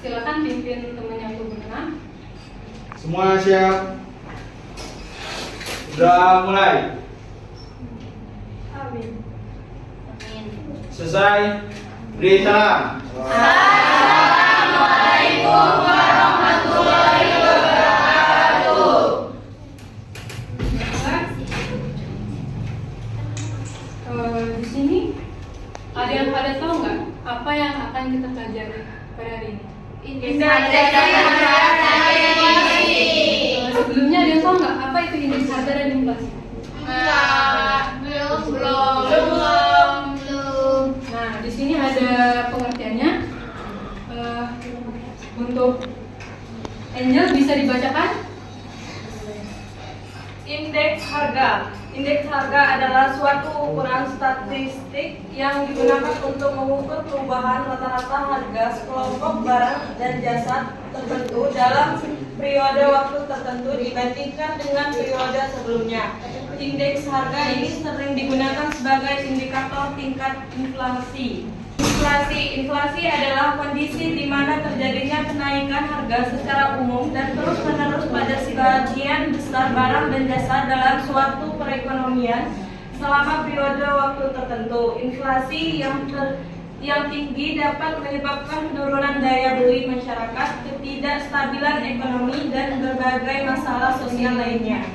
silakan pimpin temannya untuk berenang. Semua siap? Sudah mulai? Amin. Selesai? Beri salam. Assalamualaikum warahmatullahi wabarakatuh. Di sini ada yang pada tahu nggak apa yang akan kita pelajari pada hari ini? Sebelumnya ada yang tahu nggak apa itu indeks harga dan inflasi? Belum. Nah, di sini ada pengertiannya. Untuk Angel bisa dibacakan? Indeks harga. Indeks harga adalah suatu ukuran statistik yang digunakan untuk mengukur perubahan rata-rata harga sekelompok barang dan jasa tertentu dalam periode waktu tertentu dibandingkan dengan periode sebelumnya. Indeks harga ini sering digunakan sebagai indikator tingkat inflasi. Inflasi adalah kondisi di mana terjadinya kenaikan harga secara umum dan terus-menerus pada sebagian besar barang dan jasa dalam suatu perekonomian selama periode waktu tertentu. Inflasi yang tinggi dapat menyebabkan penurunan daya beli masyarakat, ketidakstabilan ekonomi, dan berbagai masalah sosial lainnya.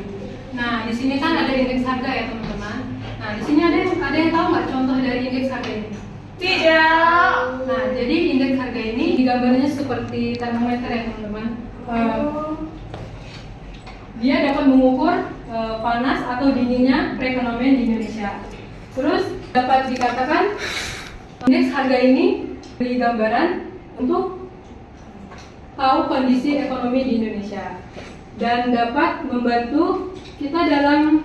Nah, di sini kan ada indeks harga ya teman-teman. Nah, di sini ada yang tahu nggak contoh dari indeks harga ini? Tidak. Nah, jadi indeks harga ini digambarnya seperti termometer ya teman-teman. Dia dapat mengukur panas atau dinginnya perekonomian di Indonesia. Terus dapat dikatakan indeks harga ini beri gambaran untuk tahu kondisi ekonomi di Indonesia dan dapat membantu kita dalam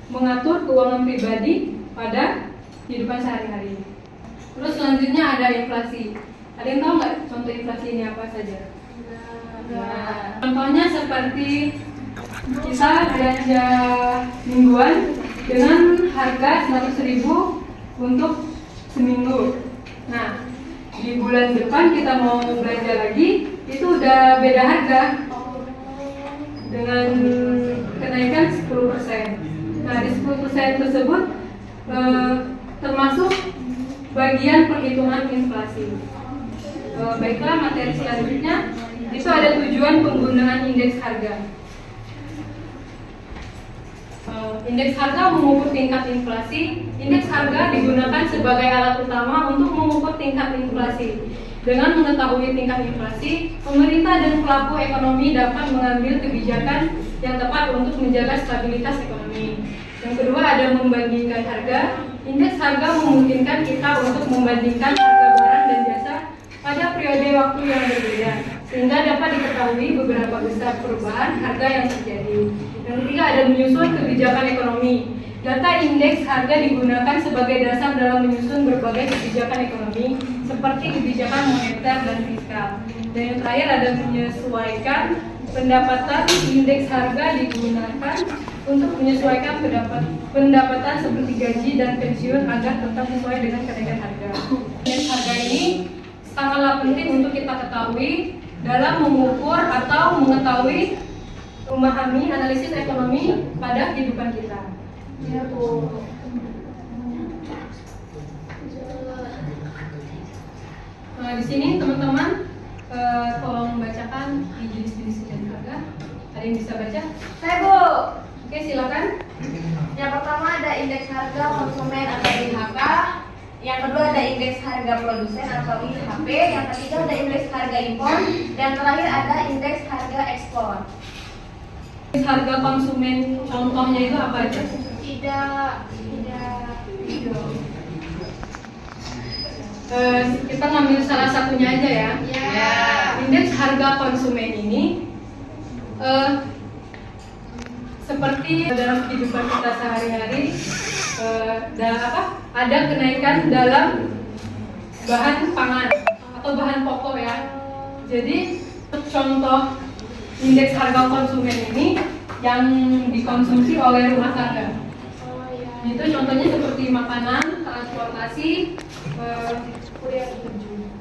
mengatur keuangan pribadi pada kehidupan sehari-hari. Terus selanjutnya ada inflasi. Ada yang tahu nggak contoh inflasi ini apa saja? Nah, contohnya seperti kita belanja mingguan dengan harga 100.000 untuk seminggu. Nah, di bulan depan kita mau belanja lagi, itu udah beda harga dengan kenaikan 10%. Nah, di 10% tersebut termasuk bagian perhitungan inflasi. Baiklah, materi selanjutnya itu ada tujuan penggunaan indeks harga. Indeks harga mengukur tingkat inflasi. Indeks harga digunakan sebagai alat utama untuk mengukur tingkat inflasi. Dengan mengetahui tingkat inflasi, pemerintah dan pelaku ekonomi dapat mengambil kebijakan yang tepat untuk menjaga stabilitas ekonomi. Yang kedua ada membandingkan harga. Indeks harga memungkinkan kita untuk membandingkan harga barang dan jasa pada periode waktu yang berbeda, sehingga dapat diketahui beberapa besar perubahan harga yang terjadi. Yang ketiga ada menyusun kebijakan ekonomi. Data indeks harga digunakan sebagai dasar dalam menyusun berbagai kebijakan ekonomi, seperti kebijakan moneter dan fiskal. Dan yang terakhir ada menyesuaikan pendapatan. Indeks harga digunakan untuk menyesuaikan pendapatan seperti gaji dan pensiun agar tetap sesuai dengan kenaikan harga. Indeks harga ini sangatlah penting untuk kita ketahui dalam mengukur atau mengetahui, memahami analisis ekonomi pada kehidupan kita. Ya, Bu. Nah, di sini teman-teman tolong membacakan di jenis-jenis indeks harga. Ada yang bisa baca? Saya, Bu. Oke, silakan. Yang pertama ada indeks harga konsumen atau IHK. Yang kedua ada indeks harga produsen atau IHP. Yang ketiga ada indeks harga impor. Dan terakhir ada indeks harga ekspor. Indeks harga konsumen contohnya itu apa aja? Tidak. Kita ngambil salah satunya aja ya. Ya. Indeks harga konsumen ini seperti dalam kehidupan kita sehari-hari, ada kenaikan dalam bahan pangan atau bahan pokok ya. Jadi contoh indeks harga konsumen ini yang dikonsumsi oleh rumah tangga. Itu contohnya seperti makanan, transportasi,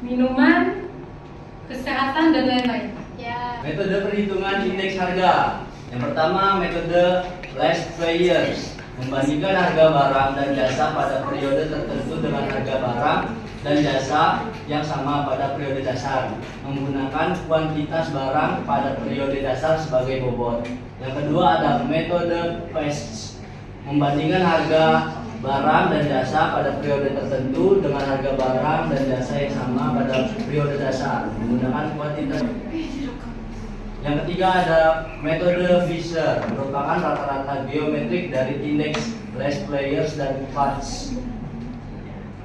minuman, kesehatan, dan lain-lain. Ya. Metode perhitungan indeks harga. Yang pertama, metode last players. Membandingkan harga barang dan jasa pada periode tertentu dengan harga barang dan jasa yang sama pada periode dasar. Menggunakan kuantitas barang pada periode dasar sebagai bobot. Yang kedua ada metode PEST. Membandingkan harga barang dan jasa pada periode tertentu dengan harga barang dan jasa yang sama pada periode dasar. Menggunakan kuantitas. Yang ketiga ada metode Fisher, merupakan rata-rata geometrik dari indeks last players dan parts.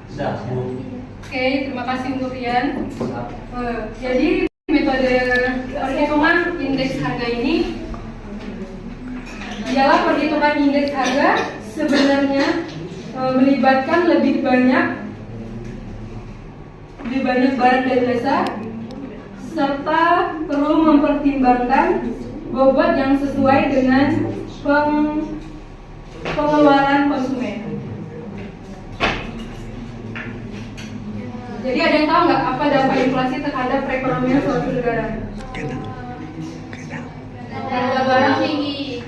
Sudah, Bu. Oke, terima kasih untuk Rian. Jadi metode perhitungan indeks harga ini ialah perhitungan indeks harga sebenarnya melibatkan lebih banyak barang dan jasa, serta perlu mempertimbangkan bobot yang sesuai dengan pengeluaran konsumen. Jadi ada yang tahu nggak apa dampak inflasi terhadap perekonomian suatu negara? Harga barang tinggi,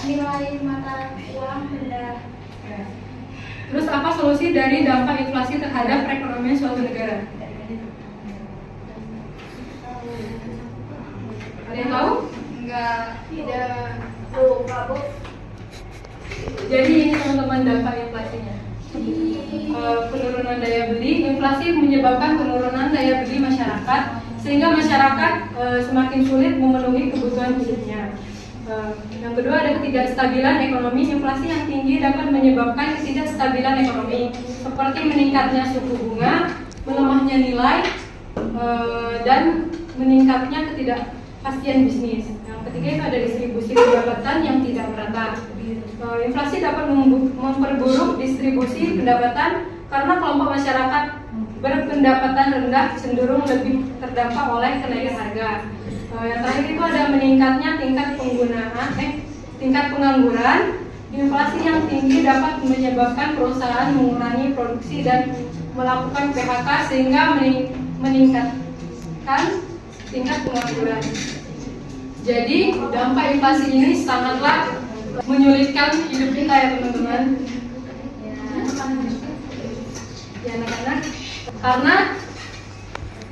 nilai mata uang rendah. Terus apa solusi dari dampak inflasi terhadap perekonomian suatu negara? Ada yang tahu? Tidak lupa, Bu. Jadi ini teman-teman dampak inflasinya. Penurunan daya beli, inflasi menyebabkan penurunan daya beli masyarakat sehingga masyarakat semakin sulit memenuhi kebutuhan hidupnya. Yang kedua ada ketidakstabilan ekonomi. Inflasi yang tinggi dapat menyebabkan ketidakstabilan ekonomi seperti meningkatnya suku bunga, melemahnya nilai, dan meningkatnya ketidakpastian bisnis. Yang ketiga itu ada distribusi pendapatan yang tidak merata. Inflasi dapat memperburuk distribusi pendapatan karena kelompok masyarakat berpendapatan rendah cenderung lebih terdampak oleh kenaikan harga. Yang terakhir itu ada meningkatnya tingkat pengangguran. Inflasi yang tinggi dapat menyebabkan perusahaan mengurangi produksi dan melakukan PHK sehingga meningkatkan tingkat pengangguran. Jadi dampak inflasi ini sangatlah menyulitkan hidup kita ya teman-teman. Ya anak-anak, karena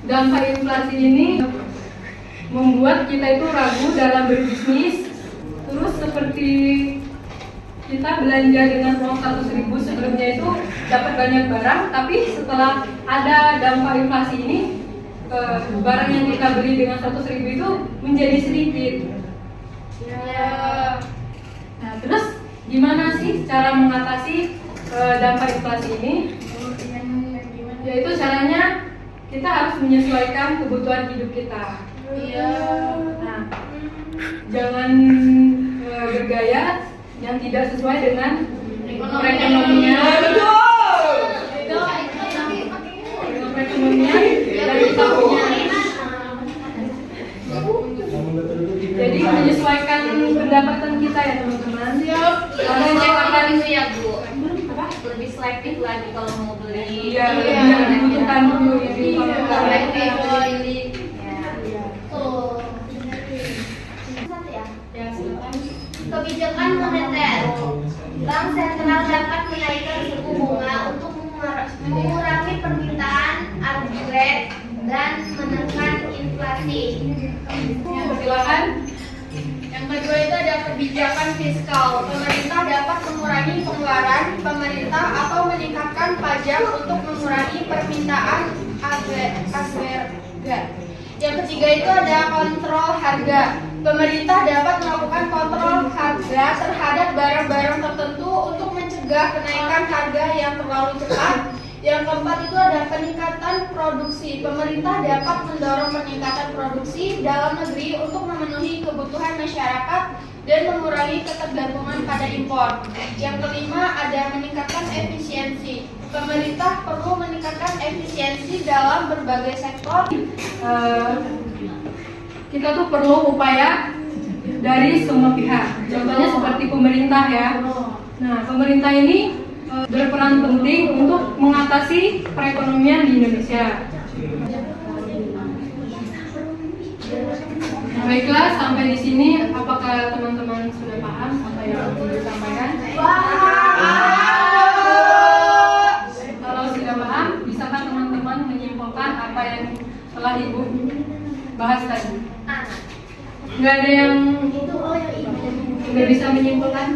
dampak inflasi ini membuat kita itu ragu dalam berbisnis. Terus seperti kita belanja dengan uang 100.000 sebelumnya itu dapat banyak barang, tapi setelah ada dampak inflasi ini barang yang kita beli dengan 100.000 itu menjadi sedikit. Nah, terus gimana sih cara mengatasi dampak inflasi ini? Yaitu caranya kita harus menyesuaikan kebutuhan hidup kita. Nah, jangan bergaya yang tidak sesuai dengan perekonomian. Perekonomian dan kita punya. Jadi menyesuaikan pendapatan kita ya teman-teman. Kalau yang akan itu ya, Bu. Lebih selektif lagi kalau mau beli. Iya, yang dibutuhkan dulu yang dibutuhkan. Kebijakan moneter. Bank sentral dapat menaikkan suku bunga untuk mengurangi permintaan upgrade dan menekan inflasi. Silakan. Yang kedua itu ada kebijakan fiskal. Pemerintah dapat mengurangi pengeluaran pemerintah atau meningkatkan pajak untuk mengurangi permintaan agregat. Yang ketiga itu ada kontrol harga. Pemerintah dapat melakukan kontrol harga terhadap barang-barang tertentu untuk mencegah kenaikan harga yang terlalu cepat. Yang keempat itu ada peningkatan produksi. Pemerintah dapat mendorong peningkatan produksi dalam negeri untuk memenuhi kebutuhan masyarakat dan mengurangi ketergantungan pada impor. Yang kelima ada meningkatkan efisiensi. Pemerintah perlu meningkatkan efisiensi dalam berbagai sektor. Kita tuh perlu upaya dari semua pihak. Contohnya seperti pemerintah ya. Nah, pemerintah ini berperan penting untuk mengatasi perekonomian di Indonesia. Baiklah, sampai di sini apakah teman-teman sudah paham apa yang disampaikan? Kalau sudah paham, bisakah teman-teman menyimpulkan apa yang telah Ibu bahas tadi? Nggak ada yang nggak bisa menyimpulkan?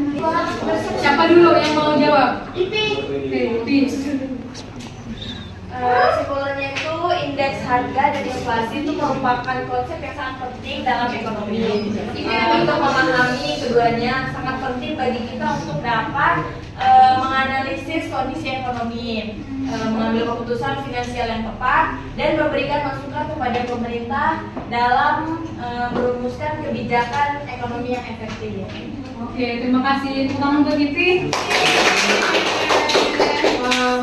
Siapa dulu yang mau jawab? Oke, Ipi. Simpulnya itu indeks harga dan inflasi itu merupakan konsep yang sangat penting dalam ekonomi. Untuk memahami keduanya sangat penting bagi kita untuk dapat menganalisis kondisi ekonomi, mengambil keputusan finansial yang tepat, dan memberikan masukan kepada pemerintah dalam merumuskan kebijakan ekonomi yang efektif. Oke, terima kasih teman-teman untuk Ipi.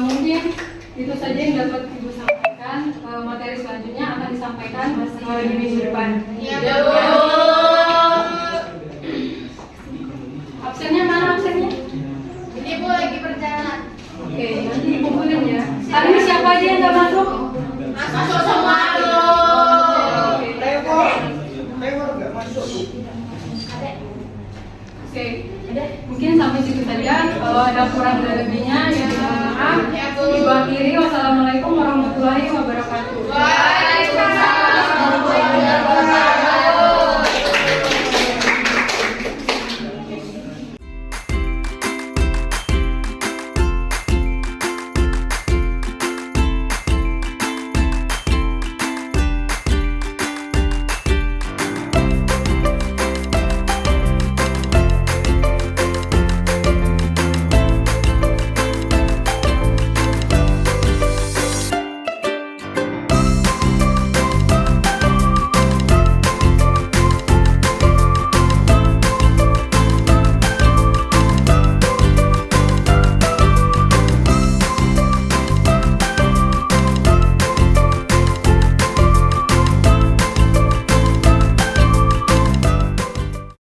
Mungkin itu saja yang dapat Ibu sampaikan. Materi selanjutnya akan disampaikan di minggu depan. Absennya mana absennya? Ini Bu lagi berjalan. Oke, nanti dikumpulin ya. Hari ini siapa aja yang nggak masuk? Masuk semua Oke, mungkin sampai situ saja. Kalau ada kurang